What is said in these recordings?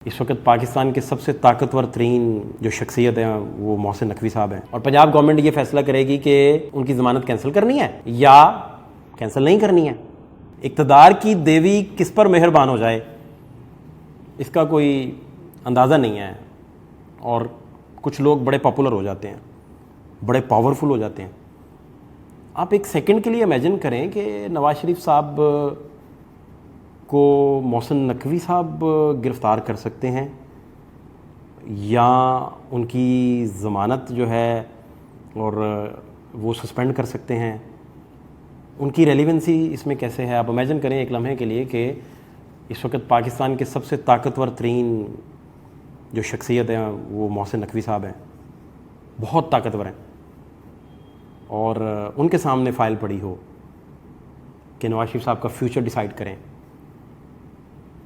इस वक्त पाकिस्तान के सबसे ताकतवर तरीन जो शख्सियत है वो मोहसिन नकवी साहब हैं और पंजाब गवर्नमेंट ये फैसला करेगी कि उनकी ज़मानत कैंसिल करनी है या कैंसिल नहीं करनी है। इक़्तिदार की देवी किस पर मेहरबान हो जाए इसका कोई अंदाज़ा नहीं है और कुछ लोग बड़े पॉपुलर हो जाते हैं, बड़े पावरफुल हो जाते हैं। आप एक सेकंड के लिए इमेजिन करें कि नवाज शरीफ साहब को मोहसिन नकवी साहब गिरफ़्तार कर सकते हैं या उनकी ज़मानत जो है और वो सस्पेंड कर सकते हैं। उनकी रेलिवेंसी इसमें कैसे है? आप इमेजिन करें एक लम्हे के लिए कि इस वक्त पाकिस्तान के सबसे ताकतवर तरीन जो शख्सियत है वो मोहसिन नकवी साहब हैं, बहुत ताकतवर हैं और उनके सामने फ़ाइल पड़ी हो कि नवाज शरीफ साहब का फ्यूचर डिसाइड करें,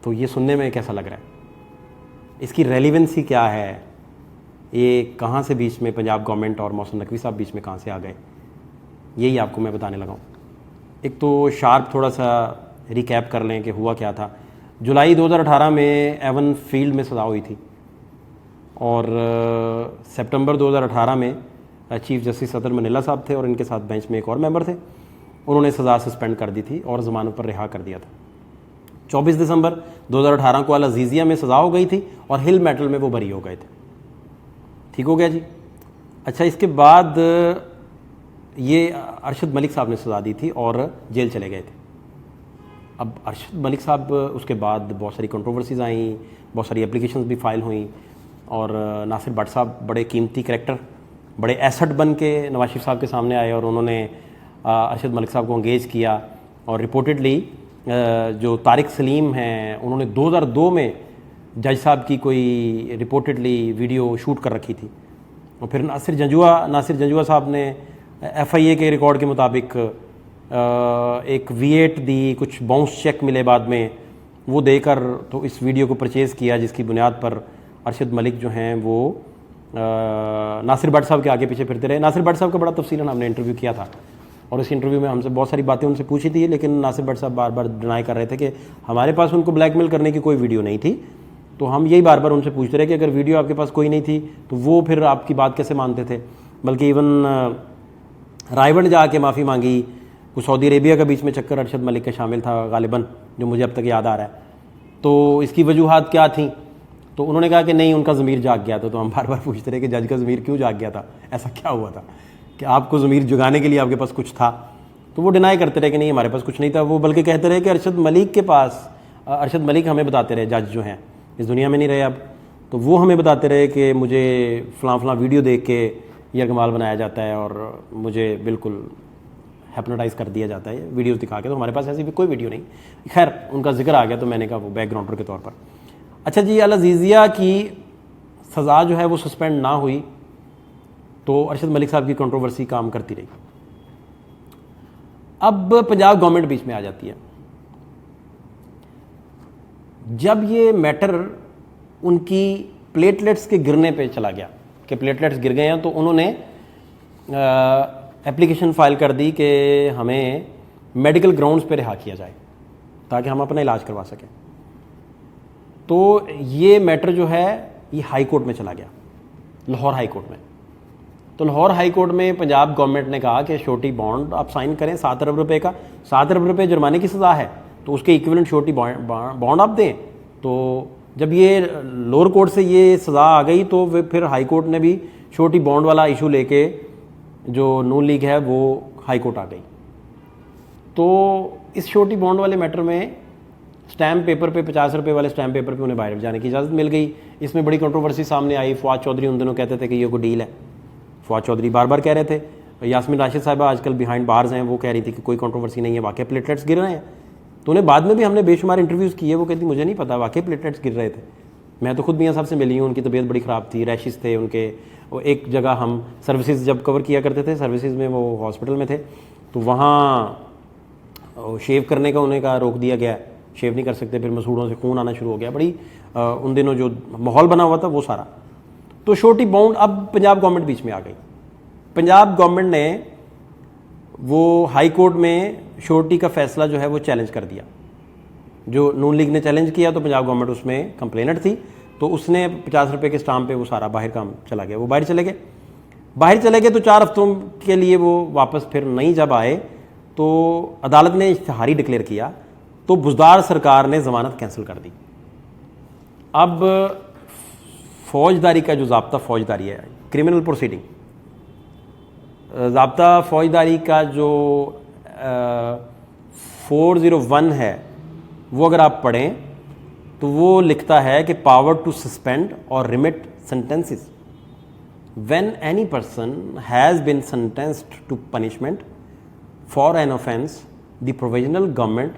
तो ये सुनने में कैसा लग रहा है? इसकी रेलिवेंसी क्या है? ये कहाँ से बीच में पंजाब गवर्नमेंट और मोहसिन नकवी साहब बीच में कहाँ से आ गए, यही आपको मैं बताने लगा हूँ। एक तो शार्प थोड़ा सा रिकैप कर लें कि हुआ क्या था। जुलाई 2018 में एवन फील्ड में सज़ा हुई थी और सितंबर 2018 में चीफ जस्टिस सदर मनीला साहब थे और इनके साथ बेंच में एक और मेंबर थे, उन्होंने सज़ा सस्पेंड कर दी थी और ज़मानत पर रिहा कर दिया था। 24 दिसंबर 2018 को अल अजीज़िया में सज़ा हो गई थी और हिल मेटल में वो बरी हो गए थे। ठीक हो गया जी। अच्छा, इसके बाद ये अरशद मलिक साहब ने सज़ा दी थी और जेल चले गए थे। अब अरशद मलिक साहब उसके बाद बहुत सारी कंट्रोवर्सीज़ आई, बहुत सारी एप्लीकेशंस भी फाइल हुई और नासिर भट्ट साहब बड़े कीमती करैक्टर, बड़े एसेट बन के नवाज शरीफ साहब के सामने आए और उन्होंने अरशद मलिक साहब को एंगेज किया और रिपोर्टेडली जो तारिक सलीम हैं उन्होंने 2002 में जज साहब की कोई रिपोर्टेडली वीडियो शूट कर रखी थी और फिर नासिर जंजुआ साहब ने FIA के रिकॉर्ड के मुताबिक एक V8 दी, कुछ बाउंस चेक मिले बाद में, वो देकर तो इस वीडियो को परचेज़ किया जिसकी बुनियाद पर अरशद मलिक जो हैं वो नासिर भट्ट साहब के आगे पीछे फिरते रहे। नासिर भट्ट साहब का बड़ा तफसीलन हमने इंटरव्यू किया था और इस इंटरव्यू में हमसे बहुत सारी बातें उनसे पूछी थी, लेकिन नासिर भट्ट साहब बार बार डिनाई कर रहे थे कि हमारे पास उनको ब्लैकमेल करने की कोई वीडियो नहीं थी। तो हम यही बार बार उनसे पूछते रहे कि अगर वीडियो आपके पास कोई नहीं थी तो वो फिर आपकी बात कैसे मानते थे। बल्कि इवन रायबंड जाके माफ़ी मांगी, कुछ सऊदी अरेबिया का बीच में चक्कर अरशद मलिक का शामिल था गालिबन, जो मुझे अब तक याद आ रहा है। तो इसकी वजूहात क्या थी? तो उन्होंने कहा कि नहीं, उनका ज़मीर जाग गया था। तो हम बार बार पूछते रहे कि जज का ज़मीर क्यों जाग गया था, ऐसा क्या हुआ था कि आपको ज़मीर जगाने के लिए आपके पास कुछ था? तो वो डिनाई करते रहे कि नहीं, हमारे पास कुछ नहीं था। वो बल्कि कहते रहे कि अरशद मलिक के पास, अरशद मलिक हमें बताते रहे, जज जो हैं इस दुनिया में नहीं रहे अब, तो वो हमें बताते रहे कि मुझे फ़लाँ वीडियो देख के यरगमाल बनाया जाता है और मुझे बिल्कुल हैप्नोटाइज़ कर दिया जाता है वीडियोज़ दिखा के। तो हमारे पास ऐसी भी कोई वीडियो नहीं। खैर, उनका जिक्र आ गया तो मैंने कहा वो बैकग्राउंडर के तौर पर। अच्छा जी, अल अजीज़िया की सज़ा जो है वो सस्पेंड ना हुई तो अरशद मलिक साहब की कंट्रोवर्सी काम करती रही। अब पंजाब गवर्नमेंट बीच में आ जाती है। जब ये मैटर उनकी प्लेटलेट्स के गिरने पे चला गया कि प्लेटलेट्स गिर गए हैं, तो उन्होंने एप्लीकेशन फाइल कर दी कि हमें मेडिकल ग्राउंड्स पे रिहा किया जाए ताकि हम अपना इलाज करवा सकें। तो ये मैटर जो है ये हाई कोर्ट में चला गया, लाहौर हाई कोर्ट में। तो लाहौर हाई कोर्ट में पंजाब गवर्नमेंट ने कहा कि श्योरिटी बॉन्ड आप साइन करें 7 अरब रुपए का, 7 अरब रुपए जुर्माने की सज़ा है, तो उसके इक्विवेलेंट श्योरिटी बॉन्ड आप दें। तो जब ये लोअर कोर्ट से ये सज़ा आ गई तो फिर हाई कोर्ट ने भी श्योरिटी बॉन्ड वाला इशू लेके, जो नून लीग है वो हाई कोर्ट आ गई। तो इस श्योरिटी बॉन्ड वाले मैटर में स्टैम्प पेपर पे 50 रुपये वाले स्टैम्प पेपर पे उन्हें बाहर जाने की इजाज़त मिल गई। इसमें बड़ी कंट्रोवर्सी सामने आई। फवाद चौधरी उन दिनों कहते थे कि ये कोई डील है। फवाद चौधरी बार बार कह रहे थे। यास्मीन राशिद साहिबा आजकल बिहाइंड बार्स हैं, वो कह रही थी कि कोई कंट्रोवर्सी नहीं है, वाकई प्लेटलेट्स गिर रहे हैं। तो उन्हें बाद में भी हमने बेशुमार इंटरव्यूज़ किए, वो कहती मुझे नहीं पता, वाकई प्लेटलेट्स गिर रहे थे। मैं तो खुद मियाँ साहब से मिली हूँ, उनकी तबीयत बड़ी ख़राब थी, रैशेस थे उनके। वो एक जगह हम सर्विसेज जब कवर किया करते थे, सर्विसेज में वो हॉस्पिटल में थे, तो वहाँ शेव करने का उन्हें कहा रोक दिया गया, शेव नहीं कर सकते। फिर मसूड़ों से खून आना शुरू हो गया। बड़ी उन दिनों जो माहौल बना हुआ था वो सारा। तो श्योरिटी बॉन्ड, अब पंजाब गवर्नमेंट बीच में आ गई। पंजाब गवर्नमेंट ने वो हाई कोर्ट में श्योरिटी का फैसला जो है वो चैलेंज कर दिया। जो नून लीग ने चैलेंज किया तो पंजाब गवर्नमेंट उसमें कंप्लेनेंट थी, तो उसने 50 रुपये के स्टाम्प पे वो सारा बाहर काम चला गया, वो बाहर चले गए। तो 4 हफ्तों के लिए वो वापस फिर नहीं जब आए तो अदालत ने इश्तिहारी डिक्लेयर किया, तो बुज़दार सरकार ने ज़मानत कैंसिल कर दी। अब फौजदारी का जो ज़ाब्ता फौजदारी है, क्रिमिनल प्रोसीडिंग, ज़ाब्ता फौजदारी का जो 401 है वो अगर आप पढ़ें तो वो लिखता है कि पावर टू सस्पेंड और remit sentences when any person has been sentenced to punishment for an offence, the provisional government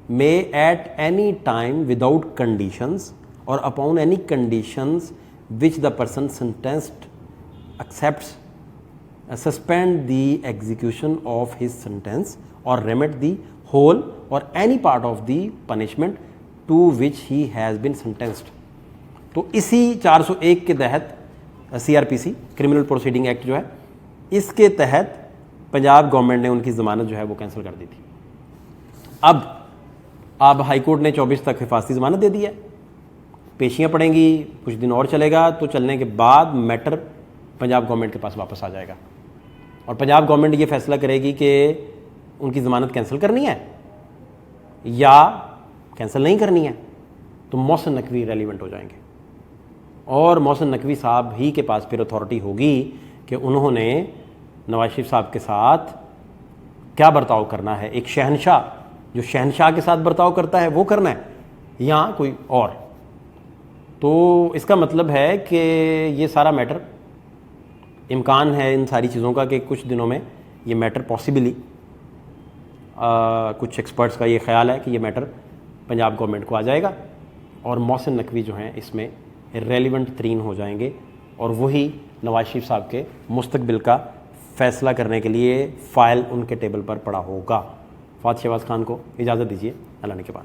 may at any time without conditions or upon any conditions which the person sentenced accepts suspend the execution of his sentence or remit the whole or any part of the punishment to which he has been sentenced। तो इसी 401 के तहत CRPC criminal proceeding act जो है, इसके तहत Punjab government ने उनकी ज़मानत जो है वो कैंसिल कर दी थी। अब हाई कोर्ट ने 24 तक हिफाजती ज़मानत दे दी है, पेशियाँ पड़ेंगी, कुछ दिन और चलेगा, तो चलने के बाद मैटर पंजाब गवर्नमेंट के पास वापस आ जाएगा और पंजाब गवर्नमेंट ये फैसला करेगी कि उनकी ज़मानत कैंसिल करनी है या कैंसिल नहीं करनी है। तो मोहसिन नकवी रेलिवेंट हो जाएंगे और मोहसिन नकवी साहब ही के पास फिर अथॉरिटी होगी कि उन्होंने नवाज शरीफ साहब के साथ क्या बर्ताव करना है। एक शहनशाह जो शहनशाह के साथ बर्ताव करता है वो करना है या कोई और। तो इसका मतलब है कि ये सारा मैटर, इम्कान है इन सारी चीज़ों का कि कुछ दिनों में ये मैटर पॉसिबली, कुछ एक्सपर्ट्स का ये ख्याल है कि ये मैटर पंजाब गवर्नमेंट को आ जाएगा और मोहसिन नकवी जो हैं इसमें रेलिवेंट तरीन हो जाएंगे और वही नवाज शरीफ साहब के मुस्तकबिल का फ़ैसला करने के लिए फ़ाइल उनके टेबल पर पड़ा होगा। फ़ात शहबाज खान को इजाज़त दीजिए, अल्लाह ने के बाद।